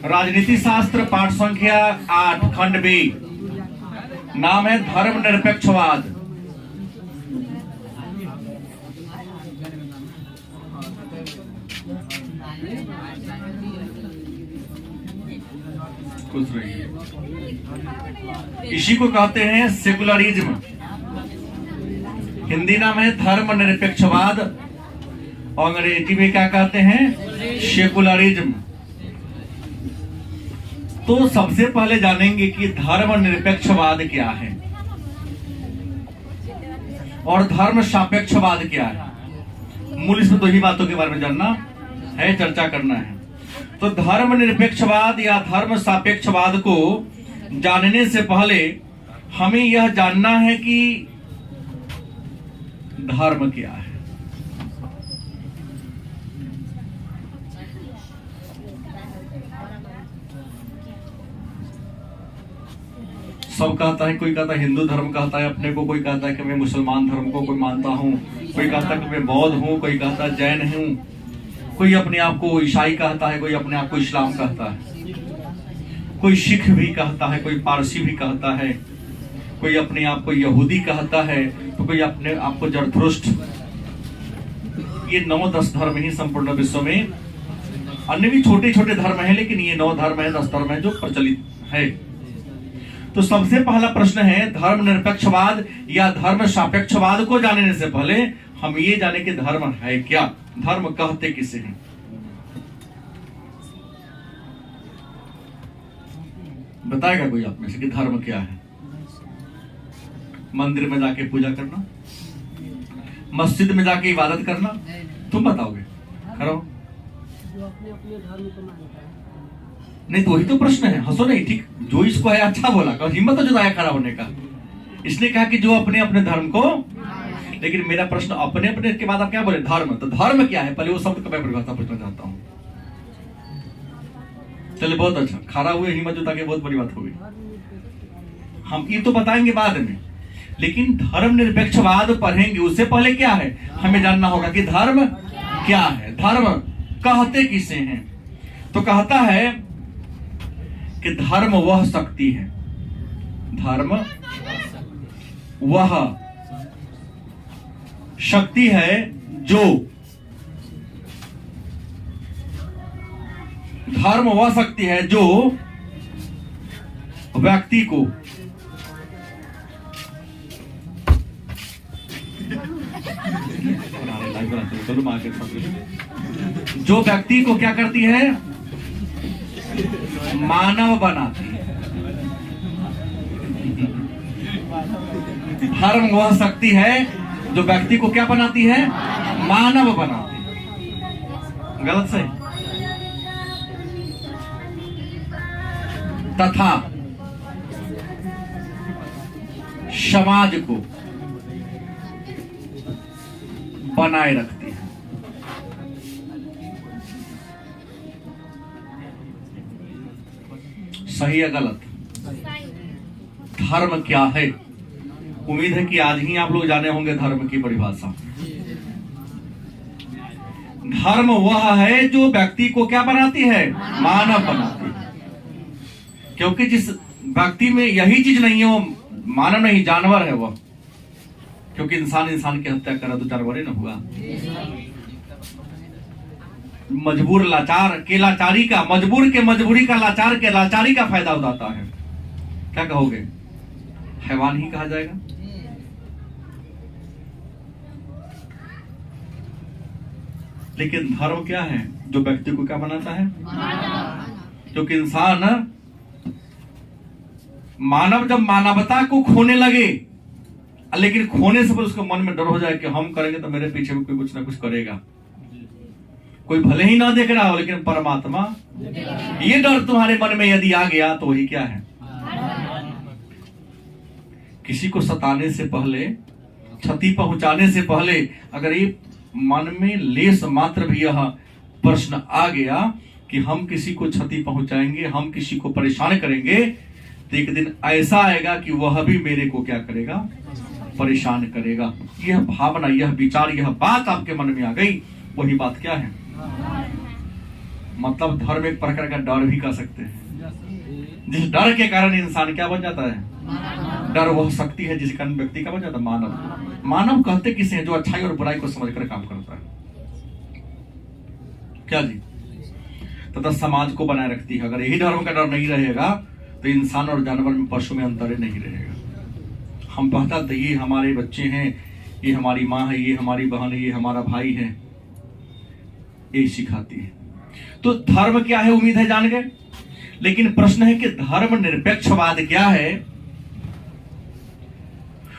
राजनीति शास्त्र पाठ संख्या 8 खंड बी, नाम है धर्मनिरपेक्षवाद। खुश रहिए। इसी को कहते हैं सेकुलरिज्म। हिंदी नाम है धर्मनिरपेक्षवाद और अंग्रेजी में क्या कहते हैं? सेकुलरिज्म। तो सबसे पहले जानेंगे कि धर्मनिरपेक्षवाद क्या है और धर्म सापेक्षवाद क्या है। मूल इसमें दो ही बातों के बारे में जानना है, चर्चा करना है। तो धर्मनिरपेक्षवाद या धर्म सापेक्षवाद को जानने से पहले हमें यह जानना है कि धर्म क्या है। सब कहता है, कोई कहता है हिंदू धर्म कहता है अपने को, कोई कहता है कि मैं मुसलमान धर्म को कोई मानता हूं, कोई कहता है कि मैं बौद्ध हूं, कोई कहता है जैन हूं, कोई अपने आप को ईसाई कहता है, कोई अपने आप को इस्लाम कहता है, कोई सिख भी कहता है, कोई पारसी भी कहता है, कोई अपने आप को यहूदी कहता है, तो कोई अपने आप को जरथुस्ट्र। ये 9-10 धर्म ही संपूर्ण विश्व में, अन्य भी छोटे छोटे धर्म है, लेकिन ये 9 धर्म है, 10 धर्म है जो प्रचलित है। तो सबसे पहला प्रश्न है धर्मनिरपेक्षवाद या धर्म सापेक्षवाद को जानने से पहले हम ये जाने कि धर्म है क्या, धर्म कहते किसे हैं। बताएगा कोई आप में से कि धर्म क्या है? मंदिर में जाके पूजा करना, मस्जिद में जाके इबादत करना, तुम बताओगे? करो। जो अपने अपने धर्म को मानता है। नहीं तो वही तो प्रश्न है, हंसो नहीं, ठीक। जो इसको है अच्छा बोला, हिम्मत तो जुदाया खड़ा होने का। इसने कहा कि जो अपने अपने धर्म को, लेकिन मेरा प्रश्न अपने अपने के बाद आप क्या बोले? धर्म। तो धर्म क्या है पहले वो शब्द का मैं परिभाषा पूछना चाहता हूँ। चलिए बहुत अच्छा, खड़ा हुए हिम्मत जुटा के, बहुत बड़ी बात हो गई। हम ये तो बताएंगे बाद में, लेकिन धर्मनिरपेक्षवाद पढ़ेंगे उससे पहले क्या है हमें जानना होगा कि धर्म क्या है, धर्म कहते किसे हैं। तो कहता है कि धर्म वह शक्ति है, धर्म वह शक्ति है जो, धर्म वह शक्ति है जो व्यक्ति को जो व्यक्ति को क्या करती है? मानव बनाती है। धर्म वह शक्ति है जो व्यक्ति को क्या बनाती है? मानव बनाती है। गलत से? तथा समाज को बनाए रखती है। सही है गलत? धर्म क्या है? उम्मीद है कि आज ही आप लोग जाने होंगे धर्म की परिभाषा। धर्म वह है जो व्यक्ति को क्या बनाती है? मानव बनाती है। क्योंकि जिस व्यक्ति में यही चीज नहीं है वो मानव नहीं, जानवर है वह। क्योंकि इंसान की हत्या करा तो जानवर ही न हुआ। मजबूर लाचार के लाचारी का, मजबूर के मजबूरी का, लाचार के लाचारी का फायदा उठाता है। क्या कहोगे? हैवान ही कहा जाएगा। लेकिन धर्म क्या है? जो व्यक्ति को क्या बनाता है? क्योंकि इंसान मानव जब मानवता को खोने लगे, लेकिन खोने से पर उसके मन में डर हो जाए कि हम करेंगे तो मेरे पीछे भी कोई कुछ ना कुछ करेगा। कोई भले ही ना देख रहा हो लेकिन परमात्मा, ये डर तुम्हारे मन में यदि आ गया तो वही क्या है? किसी को सताने से पहले, क्षति पहुंचाने से पहले अगर ये मन में लेस मात्र भी यह प्रश्न आ गया कि हम किसी को क्षति पहुंचाएंगे, हम किसी को परेशान करेंगे, तो एक दिन ऐसा आएगा कि वह भी मेरे को क्या करेगा? परेशान करेगा। यह भावना, यह विचार, यह बात आपके मन में आ गई, वही बात क्या है? मतलब धर्म एक प्रकार का डर भी कह सकते हैं, जिस डर के कारण इंसान क्या बन जाता है? डर वह शक्ति है जिसके कारण व्यक्ति का बन जाता है मानव। मानव कहते किसे हैं? जो अच्छाई और बुराई को समझकर काम करता है, क्या जी? तथा समाज को बनाए रखती है। अगर यही धर्म का डर नहीं रहेगा तो इंसान और जानवर में, पशु में अंतर नहीं रहेगा। हम पता तो ये हमारे बच्चे हैं, ये हमारी माँ है, ये हमारी बहन है, ये हमारा भाई है, ये सिखाती है। तो धर्म क्या है उम्मीद है जान गए। लेकिन प्रश्न है कि धर्म निरपेक्षवाद क्या है?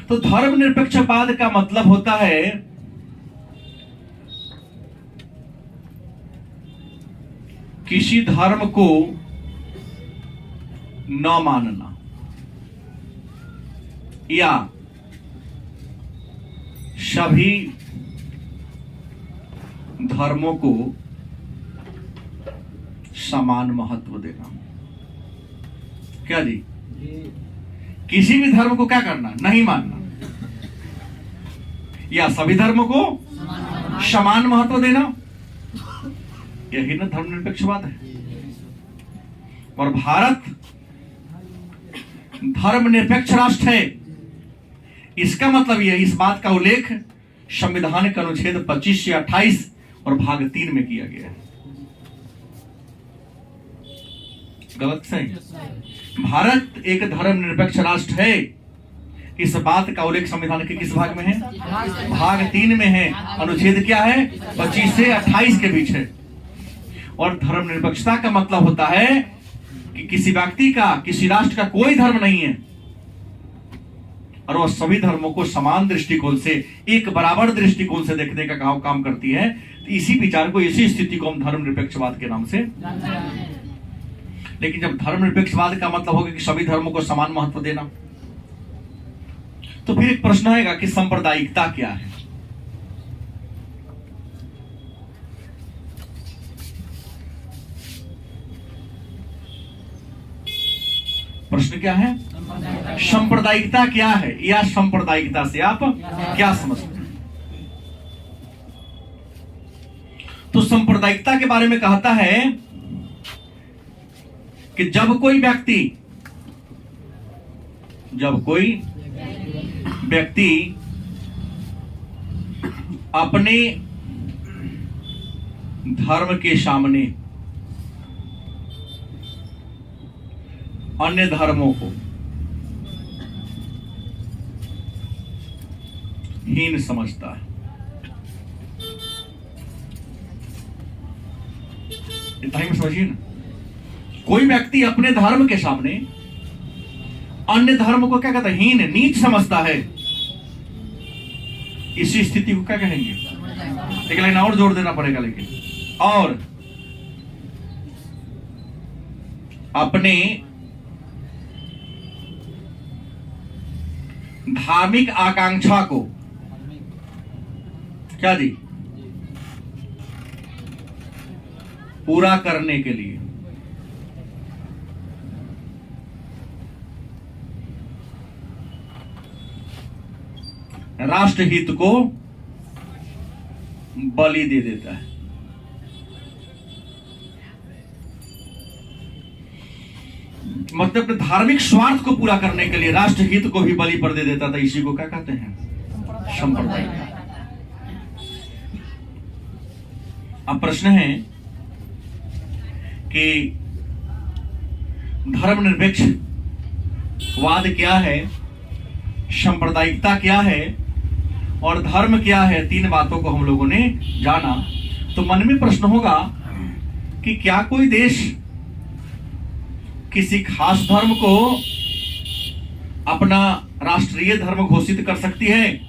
तो धर्म निरपेक्षवाद का मतलब होता है किसी धर्म को न मानना या सभी धर्मों को समान महत्व देना। क्या जी? किसी भी धर्म को क्या करना? नहीं मानना, या सभी धर्मों को समान महत्व देना, यही ना धर्मनिरपेक्षवाद है। और भारत धर्मनिरपेक्ष राष्ट्र है, इसका मतलब यह, इस बात का उल्लेख संविधान के अनुच्छेद 25 से 28 और भाग 3 में किया गया है। गलत सही? भारत एक धर्मनिरपेक्ष राष्ट्र है, इस बात का उल्लेख संविधान के किस भाग में है? भाग 3 में है। अनुच्छेद क्या है? 25 से 28 के बीच है। और धर्मनिरपेक्षता का मतलब होता है कि किसी व्यक्ति का, किसी राष्ट्र का कोई धर्म नहीं है और वह सभी धर्मों को समान दृष्टिकोण से, एक बराबर दृष्टिकोण से देखने का काम करती है। तो इसी विचार को, इसी स्थिति को हम धर्मनिरपेक्षवाद के नाम से। लेकिन जब धर्मनिरपेक्षवाद का मतलब होगा कि सभी धर्मों को समान महत्व देना, तो फिर एक प्रश्न आएगा कि सांप्रदायिकता क्या है? प्रश्न क्या है? सांप्रदायिकता क्या है, या सांप्रदायिकता से आप क्या समझते हैं? तो सांप्रदायिकता के बारे में कहता है कि जब कोई व्यक्ति अपने धर्म के सामने अन्य धर्मों को हीन समझता है, इतना ही में समझिए ना। कोई व्यक्ति अपने धर्म के सामने अन्य धर्म को क्या कहता है? हीन, नीच समझता है। इसी स्थिति को क्या कहेंगे? एक लाइन और जोड़ देना पड़ेगा। लेकिन और अपने धार्मिक आकांक्षा को, क्या जी, पूरा करने के लिए राष्ट्रहित को बलि दे देता है। मतलब अपने धार्मिक स्वार्थ को पूरा करने के लिए राष्ट्रहित को भी बलि पर दे देता था। इसी को क्या कहते हैं? संप्रदाय। अब प्रश्न है कि धर्मनिरपेक्षवाद क्या है, सांप्रदायिकता क्या है और धर्म क्या है? तीन बातों को हम लोगों ने जाना। तो मन में प्रश्न होगा कि क्या कोई देश किसी खास धर्म को अपना राष्ट्रीय धर्म घोषित कर सकती है?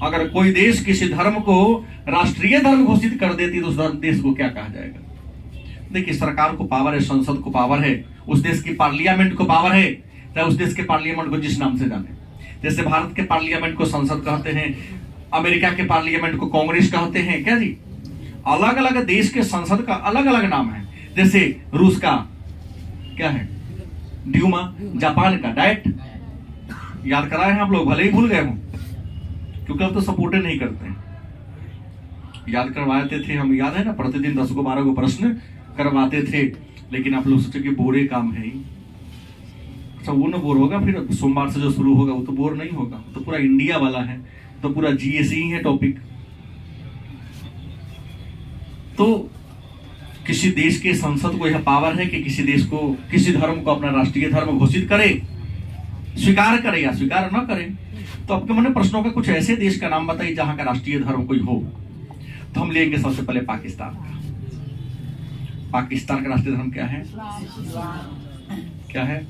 अगर कोई देश किसी धर्म को राष्ट्रीय धर्म घोषित कर देती तो उस देश को क्या कहा जाएगा? देखिए, सरकार को पावर है, संसद को पावर है, उस देश की पार्लियामेंट को पावर है, चाहे उस देश के पार्लियामेंट को जिस नाम से जाने। जैसे भारत के पार्लियामेंट को संसद कहते हैं, अमेरिका के पार्लियामेंट को कांग्रेस कहते हैं। क्या जी? अलग अलग देश के संसद का अलग अलग नाम है। जैसे रूस का क्या है? ड्यूमा, जापान का डाइट। याद कराए हैं आप लोग, भले ही भूल गए हों। क्योंकि हम तो सपोर्ट ही नहीं करते हैं। याद करवाते थे हम, याद है ना, प्रतिदिन 10 को 12 को प्रश्न करवाते थे, लेकिन आप लोग सोचे कि बोरे काम है ही। अच्छा वो ना बोर होगा, फिर सोमवार से जो शुरू होगा वो तो बोर नहीं होगा, तो पूरा इंडिया वाला है, तो पूरा जीएसई है टॉपिक। तो किसी देश के संसद को यह पावर है कि किसी देश को, किसी धर्म को अपना राष्ट्रीय धर्म घोषित करे, स्वीकार करे या स्वीकार न करे। तो आपके मन में प्रश्न होगा कुछ ऐसे देश का नाम बताइए जहां का राष्ट्रीय धर्म कोई हो। तो हम लेंगे सबसे पहले पाकिस्तान का। पाकिस्तान का राष्ट्रीय धर्म क्या है? क्या है?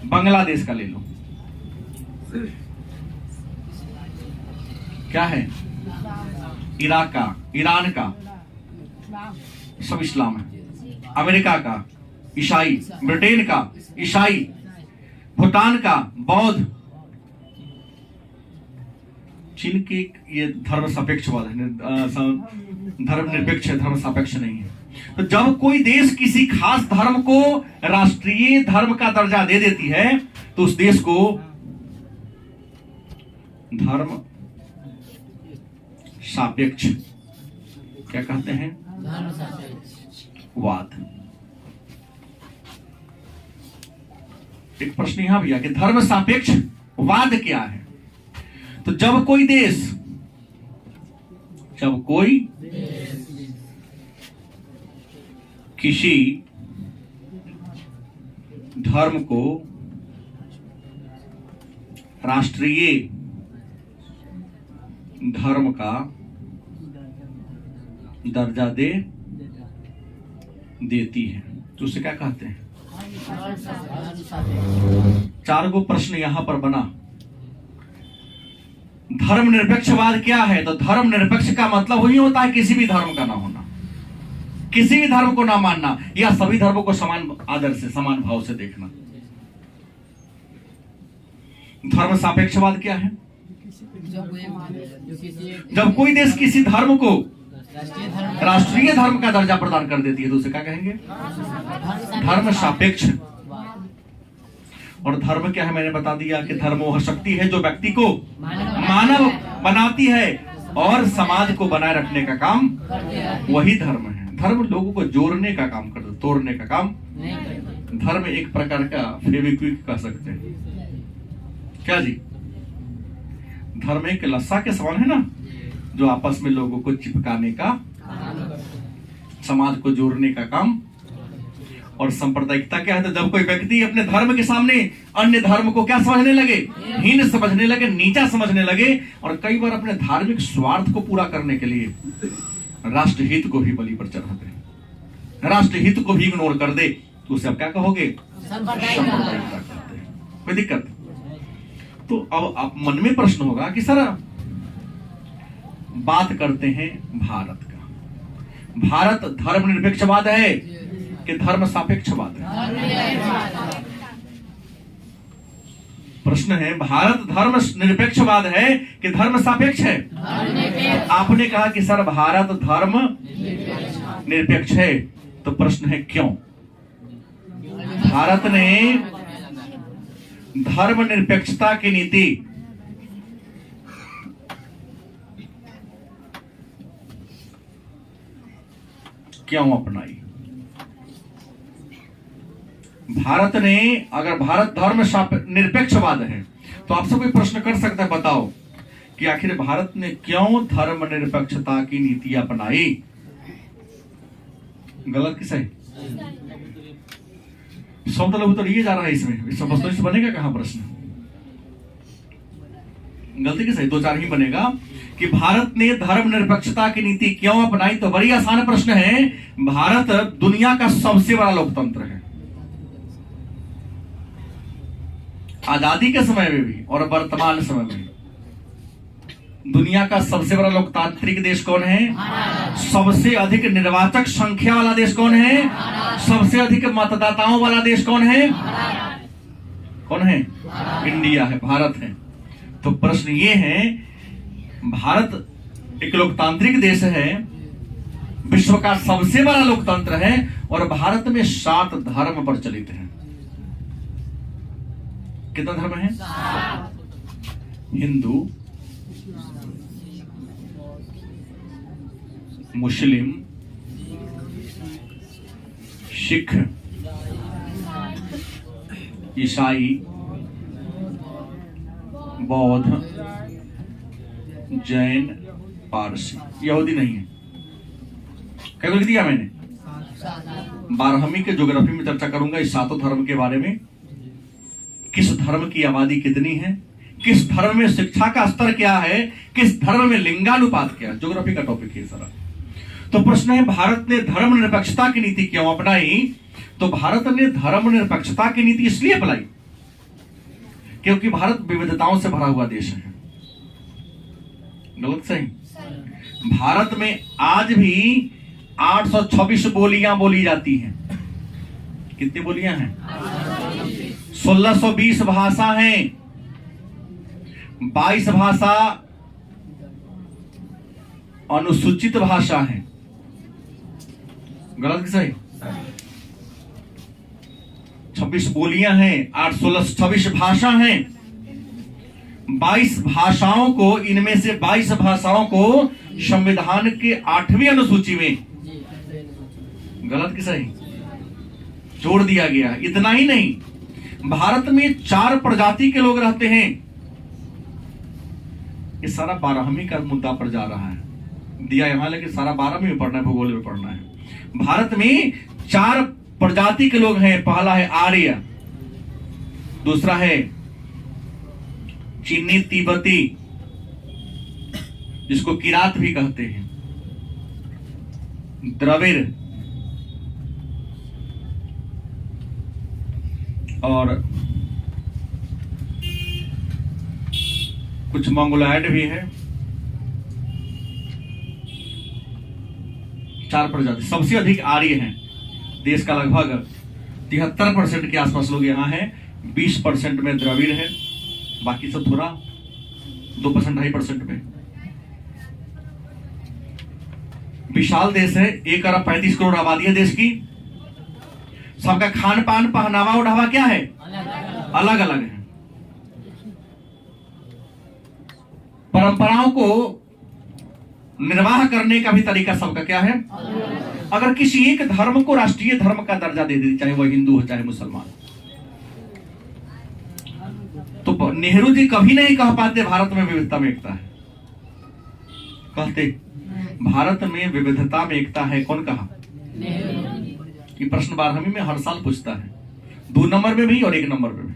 बांग्लादेश का ले लो, क्या है? इराक का, ईरान का, सब इस्लाम है। अमेरिका का ईसाई, ब्रिटेन का ईसाई, भूटान का बौद्ध, चीन की ये धर्म सापेक्षवाद है, धर्म निरपेक्ष है, धर्म सापेक्ष नहीं है। तो जब कोई देश किसी खास धर्म को राष्ट्रीय धर्म का दर्जा दे देती है तो उस देश को धर्म सापेक्ष क्या कहते हैं? वाद। एक प्रश्न यहां भी आ कि धर्म सापेक्ष वाद क्या है? तो जब कोई किसी धर्म को राष्ट्रीय धर्म का दर्जा देती है तो उसे क्या कहते हैं? 4 गो प्रश्न यहां पर बना। धर्म निरपेक्षवाद क्या है? तो धर्म निरपेक्ष का मतलब वही होता है किसी भी धर्म का ना होना, किसी भी धर्म को ना मानना, या सभी धर्मों को समान आदर से, समान भाव से देखना। धर्म सापेक्षवाद क्या है? जब कोई देश किसी धर्म को राष्ट्रीय धर्म का दर्जा प्रदान कर देती है तो उसे क्या कहेंगे? धर्म सापेक्ष। और धर्म क्या है? मैंने बता दिया कि धर्म वह शक्ति है जो व्यक्ति को मानव बनाती है और समाज को बनाए रखने का काम वही धर्म है। धर्म लोगों को जोड़ने का काम करता, तोड़ने का काम। धर्म एक प्रकार का फेविक्विक कह सकते हैं। क्या जी? धर्म एक लस्सा के समान है ना, जो आपस में लोगों को चिपकाने का, समाज को जोड़ने का काम। और सांप्रदायिकता क्या है? तो जब कोई व्यक्ति अपने धर्म के सामने अन्य धर्म को क्या समझने लगे? हीन समझने लगे, नीचा समझने लगे, और कई बार अपने धार्मिक स्वार्थ को पूरा करने के लिए राष्ट्र हित को भी बलि पर चढ़ाते हैं, राष्ट्र हित को भी इग्नोर कर दे तो उसे आप क्या कहोगे? सांप्रदायिकता कहते हैं। कोई दिक्कत? तो अब आप मन में प्रश्न होगा कि सर बात करते हैं भारत का, भारत धर्म निरपेक्षवाद है कि धर्म सापेक्षवाद है? प्रश्न है, भारत धर्म निरपेक्षवाद है कि धर्म सापेक्ष है? आपने कहा कि सर भारत धर्म निरपेक्ष है, तो प्रश्न है क्यों? भारत ने धर्म निरपेक्षता की नीति क्यों अपनाई? भारत ने, अगर भारत धर्म निरपेक्षवाद है तो आपसे कोई प्रश्न कर सकता है, बताओ कि आखिर भारत ने क्यों धर्म निरपेक्षता की नीति अपनाई? गलत कि सही? सब तो ये जा रहा है इसमें से बनेगा कहां प्रश्न? गलती की सही? 2-4 ही बनेगा कि भारत ने धर्म निरपेक्षता की नीति क्यों अपनाई। तो बड़ी आसान प्रश्न है। भारत दुनिया का सबसे बड़ा लोकतंत्र है, आजादी के समय में भी और वर्तमान समय में। दुनिया का सबसे बड़ा लोकतांत्रिक देश कौन है? सबसे अधिक निर्वाचक संख्या वाला देश कौन है? सबसे अधिक मतदाताओं वाला देश कौन है? कौन है? इंडिया है, भारत है। तो प्रश्न ये है, भारत एक लोकतांत्रिक देश है, विश्व का सबसे बड़ा लोकतंत्र है, और भारत में 7 धर्म प्रचलित हैं। कितना धर्म है? हिंदू, मुस्लिम, सिख, ईसाई, बौद्ध, जैन, पारसी। यहूदी नहीं है। क्या लिख दिया मैंने? 12वीं के ज्योग्राफी में चर्चा करूंगा इस सातों धर्म के बारे में। किस धर्म की आबादी कितनी है, किस धर्म में शिक्षा का स्तर क्या है, किस धर्म में लिंगानुपात क्या है, ज्योग्राफी का टॉपिक है सारा। तो प्रश्न है, भारत ने धर्मनिरपेक्षता की नीति क्यों अपनाई? तो भारत ने धर्मनिरपेक्षता की नीति इसलिए अपनाई क्योंकि भारत विविधताओं से भरा हुआ देश है। गलत सही? भारत में आज भी 826 बोलियां बोली जाती हैं। कितनी बोलियां हैं? 1620 भाषा हैं। 22 भाषा अनुसूचित भाषा है। गलत कि सही? 26 बोलियां हैं, 826 भाषा हैं। 22 भाषाओं को, इनमें से 22 भाषाओं को संविधान के 8वीं अनुसूची में, गलत कि सही, जोड़ दिया गया। इतना ही नहीं, भारत में 4 प्रजाति के लोग रहते हैं। ये सारा 12वीं का मुद्दा पर जा रहा है, दिया यहां, लेकिन सारा 12वीं में पढ़ना है, भूगोल में पढ़ना है। भारत में 4 प्रजाति के लोग हैं। पहला है आर्य, दूसरा है चीनी तिब्बती, जिसको किरात भी कहते हैं, द्रविड़, और कुछ मंगोलॉयड भी है। 4 प्रजाति। सबसे अधिक आर्य हैं। देश का लगभग 73% के आसपास लोग यहाँ हैं। 20% में द्रविड़ है, बाकी सब थोड़ा 2% 2.5% में। विशाल देश है, 1 अरब 35 करोड़ आबादी है देश की। सबका खान पान, पहनावा ओढ़ावा क्या है? अलग अलग है। परंपराओं को निर्वाह करने का भी तरीका सबका क्या है? अगर किसी एक धर्म को राष्ट्रीय धर्म का दर्जा दे दी, चाहे वह हिंदू हो चाहे मुसलमान, तो नेहरू जी कभी नहीं कह पाते भारत में विविधता में एकता है। कहते भारत में विविधता में एकता है। कौन कहा? ये प्रश्न 12वीं में हर साल पूछता है, 2 नंबर में भी और 1 नंबर में भी,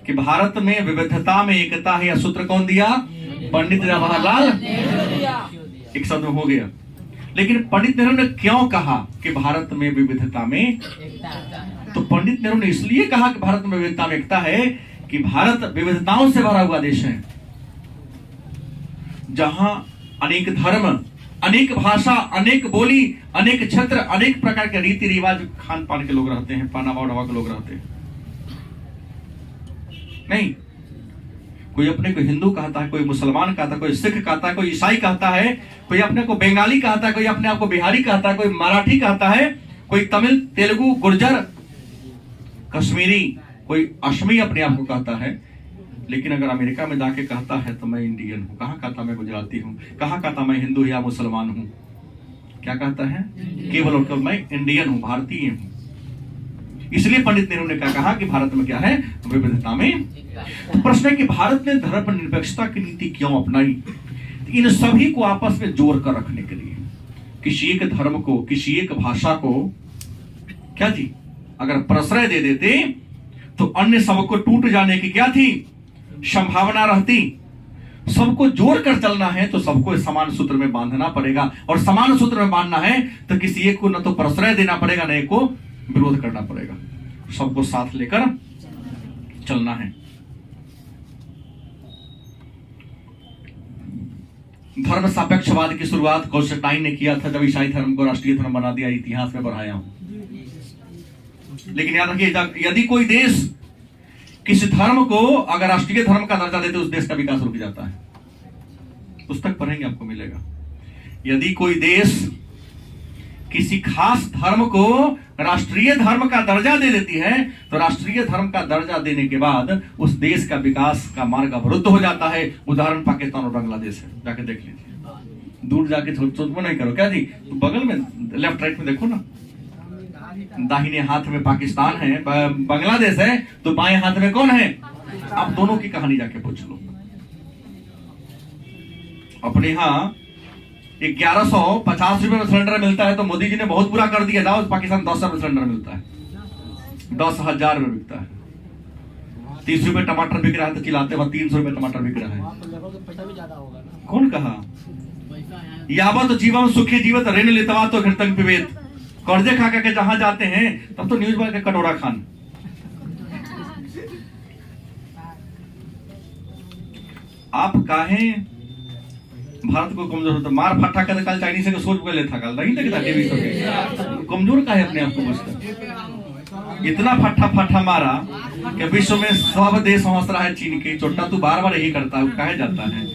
कि भारत में विविधता में एकता है। यह सूत्र कौन दिया? पंडित जवाहरलाल। एक शब्द में हो गया। लेकिन पंडित नेहरू ने क्यों कहा कि भारत में विविधता में? तो पंडित नेहरू ने इसलिए कहा कि भारत में विविधता में एकता है कि भारत विविधताओं से भरा हुआ देश है, जहां अनेक धर्म, अनेक भाषा, अनेक बोली, अनेक क्षेत्र, अनेक प्रकार के रीति रिवाज, खान पान के लोग रहते हैं, पहनावा ओढ़ावा के लोग रहते हैं। नहीं, कोई अपने को हिंदू कहता है, कोई मुसलमान कहता है, कोई सिख कहता है, कोई ईसाई कहता है, कोई अपने को बंगाली कहता है, कोई अपने आप को बिहारी कहता है, कोई मराठी कहता है, कोई तमिल, तेलुगु, गुर्जर, कश्मीरी, कोई असमी अपने आप को कहता है। लेकिन अगर अमेरिका में जाके कहता है तो मैं इंडियन हूं, कहां कहता मैं गुजराती हूं, कहां कहता मैं हिंदू या मुसलमान हूं, क्या कहता है? केवल और केवल मैं इंडियन हूं, भारतीय हूं। इसलिए पंडित नेहरू ने क्या कहा कि भारत में क्या है? विविधता में। तो प्रश्न है कि भारत ने धर्मनिरपेक्षता की नीति क्यों अपनाई? इन सभी को आपस में जोड़ कर रखने के लिए, किसी एक धर्म को, किसी एक भाषा को क्या जी अगर प्रश्रय दे देते तो अन्य सबको टूट जाने की क्या थी? संभावना रहती। सबको जोड़ कर चलना है तो सबको समान सूत्र में बांधना पड़ेगा, और समान सूत्र में बांधना है तो किसी एक को न तो प्रश्रय देना पड़ेगा, न एक को विरोध करना पड़ेगा, सबको साथ लेकर चलना है। धर्म सापेक्षवाद की शुरुआत कॉन्स्टेंटाइन ने किया था, जब ईसाई धर्म को राष्ट्रीय धर्म बना दिया। इतिहास में पढ़ाया हूं। लेकिन याद रखिए, यदि कोई देश किसी धर्म को अगर राष्ट्रीय धर्म का दर्जा देते, उस देश का विकास रुक जाता है। पुस्तक पढ़ेंगे आपको मिलेगा। यदि कोई देश किसी खास धर्म को राष्ट्रीय धर्म का दर्जा दे देती है, तो राष्ट्रीय धर्म का दर्जा देने के बाद उस देश का विकास का मार्ग अवरुद्ध हो जाता है। उदाहरण पाकिस्तान और बांग्लादेश है, जाके देख लीजिए। दूर जाके सोच नहीं करो क्या जी, तो बगल में लेफ्ट राइट में देखो ना, दाहिने हाथ में पाकिस्तान है, बांग्लादेश है, तो बाएं हाथ में कौन है? आप दोनों की कहानी जाके पूछ लो। अपने यहाँ 1150 रुपए में सिलेंडर मिलता है, तो मोदी जी ने बहुत बुरा कर दिया। जाओ पाकिस्तान 10 रुपए सिलेंडर मिलता है, 10,000 में बिकता है। 30 रुपए टमाटर बिक रहा है तो चिल्लाते वहां 300 रुपए टमाटर बिक रहा है। पैसा भी ज्यादा होगा ना। कौन कहा? यावत जीवन सुखी जीवत ऋण लेतवा तो घृतंग पिबेत। कर्जे खा के जहां जाते हैं तब तो न्यूज बॉय के कटोरा खान। आप काहे भारत को कमजोर होता? मार फट्टा कर कल चाइनीज को सोच बोले था, कल नहीं लगता टीवी सब कमजोर काहे अपने आप को बुझता? इतना फट्टा फट्टा मारा कि विश्व में सब देश हंस रहा है चीन के। चोटा तू बार बार यही करता है, काहे जाता है?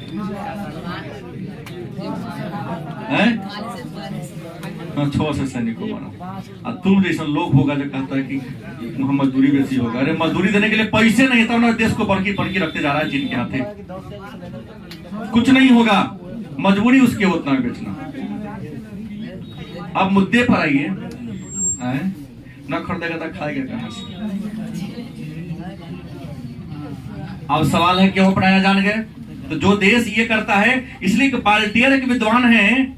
छह से सैनिक को मारा। और तुम जैसा लोग होगा जो कहता है कि वहां मजदूरी बेसी होगा। अरे मजदूरी देने के लिए पैसे नहीं था, उन्होंने देश को बड़की बड़की रखते जा रहा है चीन के हाथे। कुछ नहीं होगा, मजबूरी उसके उतना बेचना। अब मुद्दे पर आइए, न खरीदेगा तो खाएगा कहां से? अब सवाल है क्यों पढ़ाया जान गए? तो जो देश ये करता है, इसलिए बाल्टियर एक विद्वान हैं,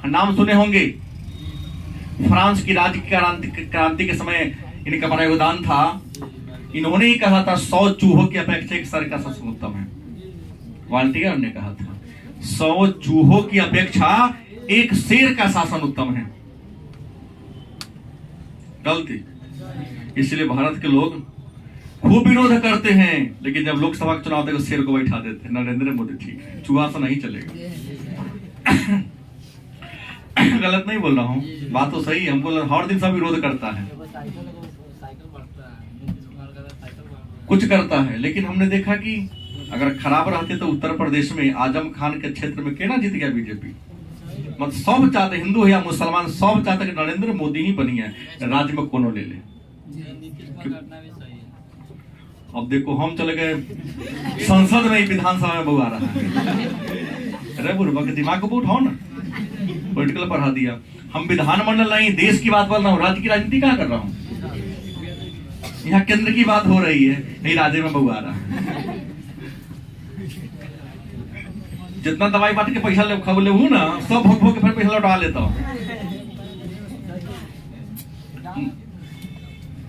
नाम सुने होंगे, फ्रांस की राज्य क्रांति के समय इनका बड़ा योगदान था। इन्होंने ही कहा था 100 चूहों की अपेक्षा एक सर का शासन उत्तम है। वाल्टियर ने कहा था 100 चूहों की अपेक्षा एक शेर का शासन उत्तम है। गलती। इसलिए भारत के लोग खूब विरोध करते हैं, लेकिन जब लोकसभा का चुनाव देखो शेर को बैठा देते हैं। नरेंद्र मोदी ठीक है, चूहा से नहीं चलेगा। गलत नहीं बोल रहा हूँ, बात तो सही है। हमको हर दिन सब विरोध करता है, कुछ करता है, लेकिन हमने देखा कि अगर खराब रहते तो उत्तर प्रदेश में आजम खान के क्षेत्र में केना जीत गया बीजेपी। मतलब सब चाहते, हिंदू या मुसलमान सब चाहते कि नरेंद्र मोदी ही बनी है, राज्य में कोनो ले ले। अब देखो हम चले गए संसद में, विधानसभा में बहु आ रहा है। अरे बुढ़वा के दिमाग को उठाओ ना, पॉलिटिकल पढ़ा दिया। हम विधानमंडल नहीं, देश की बात बोल रहा हूँ, राज्य की राजनीति कहाँ कर रहा हूँ? यहाँ केंद्र की बात हो रही है, यही राज्य में बहु आ रहा है। जितना दवाई बांट के पैसा ले हूँ ना, सब भोग भोग के फिर पैसा लौटा लेता हूँ।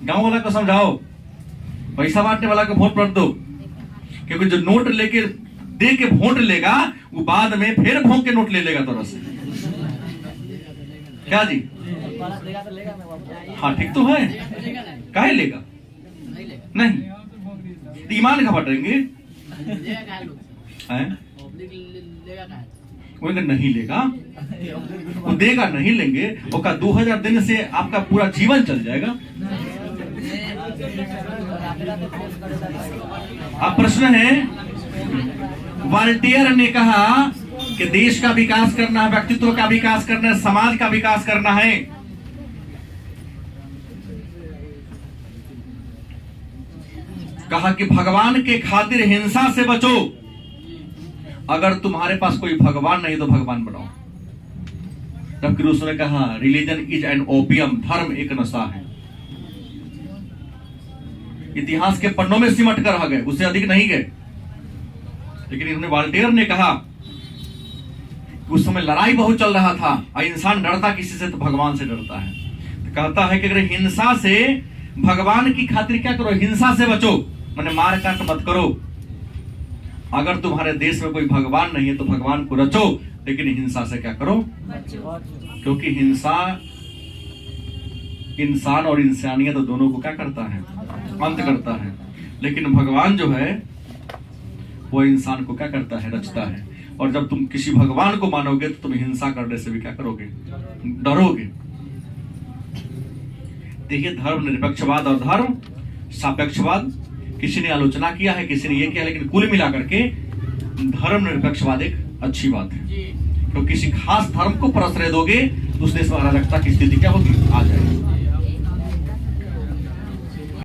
गांव वाला को समझाओ, पैसा बांटने वाला को वोट मत दो, क्योंकि जो नोट लेके दे के वोट लेगा वो बाद में फिर भोग के नोट ले लेगा तरह से। क्या जी? हाँ ठीक तो है, काहे लेगा? नहीं, ईमान का बटेंगे वो नहीं लेगा, वो देगा नहीं लेंगे, वो का 2000 दिन से आपका पूरा जीवन चल जाएगा। अब प्रश्न है, वाल्टियर ने कहा कि देश का विकास करना है, व्यक्तित्व का विकास करना है, समाज का विकास करना है। कहा कि भगवान के खातिर हिंसा से बचो। अगर तुम्हारे पास कोई भगवान नहीं तो भगवान बनाओ। जबकि उसने कहा रिलीजन इज एन ओपियम, धर्म एक नशा है। इतिहास के पन्नों में सिमट कर रह गए, उससे अधिक नहीं गए। लेकिन इन्होंने वाल्टियर ने कहा उस समय लड़ाई बहुत चल रहा था और इंसान डरता किसी से तो भगवान से डरता है। तो कहता है कि अगर हिंसा से, भगवान की खातिर क्या करो, हिंसा से बचो, माने मार काट मत करो। अगर तुम्हारे देश में कोई भगवान नहीं है तो भगवान को रचो, लेकिन हिंसा से क्या करो, क्योंकि हिंसा इंसान और इंसानियत तो दोनों को क्या करता है, अंत करता है। लेकिन भगवान जो है वो इंसान को क्या करता है, रचता है। और जब तुम किसी भगवान को मानोगे तो तुम हिंसा करने से भी क्या करोगे, डरोगे। देखिए, धर्म निरपेक्षवाद और धर्म सापेक्षवाद किसी ने आलोचना किया है, किसी ने ये किया, लेकिन कुल मिलाकर के धर्म निरपेक्षवाद एक अच्छी बात है। तो किसी खास धर्म को प्रश्रय दोगे तो उस देश में अराजकता की स्थिति क्या होगी, आ जाएगी।